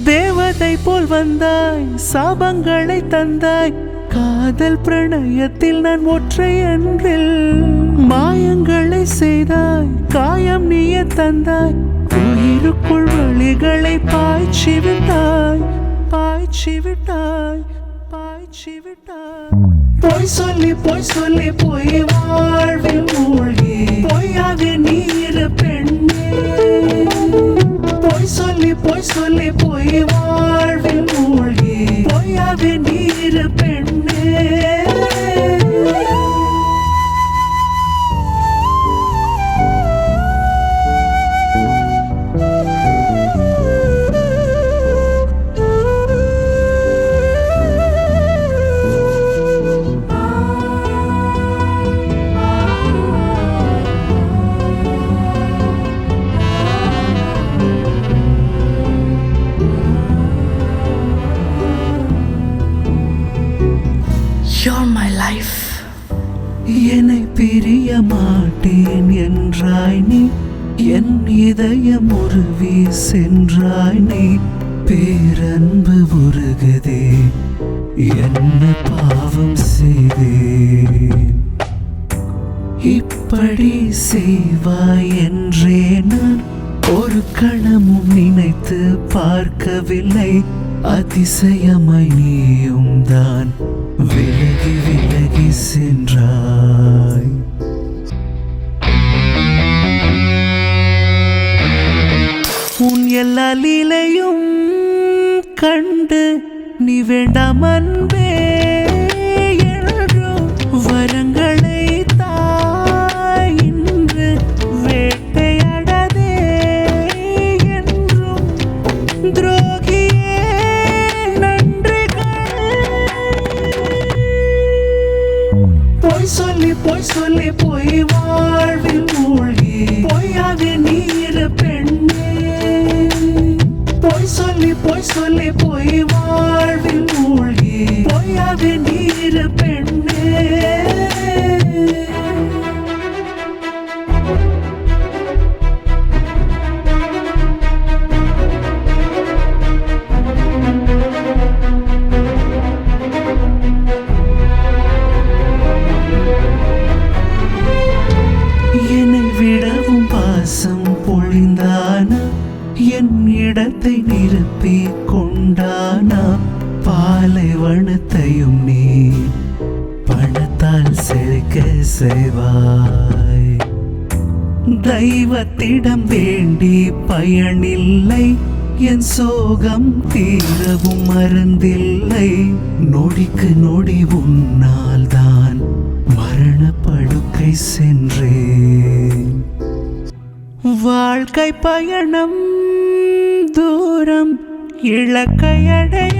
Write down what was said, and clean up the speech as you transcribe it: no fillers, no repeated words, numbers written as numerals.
தேவதை போல் வந்தாய், சாபங்களை தந்தாய். காதல் பிரணயத்தில் நான் ஒற்றை அன்பில் மாயங்களை செய்தாய். காயம் நீயே தந்தாய், உயிருக்குள் வழிகளை பாய்ச்சி விட்டாய், பாய்ச்சி விட்டாய், பாய்ச்சி விட்டாய். பொய் சொல்லி பொய் சொல்லி பொய் வாழ்வில் மூழ்கி பொய்யாக நீர் பெண்ணே. பொய் சொல்லி பொய் சொல்லி பொய் வாழ்வில் மூழ்கி பொய்யாக நீர் பெண்ணே. You're my life. என்னை பிரிய மாட்டேன் என்றாய் நீ, என் இதயம் உருவி சென்றாய் நீ. பேரன்பு உருகுதே, என்ன பாவம் செய்தேன். இப்படி செய்வாய் என்றே நான் ஒரு கணமும் நினைத்து பார்க்கவில்லை. அதிசயமாய் நீயும் தான் விலகி விலகி சென்றாய். உன் எல்லா லீலையும் கண்டு நீ வேண்டாம் அன்பே என்றும் வரங்களை தாய் இன்று வேட்டையாடதே என்றும் துரோகியே நன்றிகள். பொய் சொல்லி பொய் சொல்லி பொய் வாழ்வில் மூழ்கி பொய்யாக நீர் பெண்ணே. பொய் சொல்லி பொய் சொல்லி பொய் வாழ்வில் மூழ்கி பொய்யாக நீர் பெண்ணே. என்னை விடவும் பாசம் பொழிந்தானா, என் இடத்தை நிரப்பி கொண்டானா. பாலைவனத்தையும் நீ பணத்தால் செழிக்க செய்வாய். தெய்வத்திடம் வேண்டி பயனில்லை, என் சோகம் தீரவும் மருந்தில்லை. நொடிக்கு நொடி உன்னால் தான் மரண படுக்கை சென்றேன். வாழ்க்கை பயணம் தூரம் இலக்கை அடைய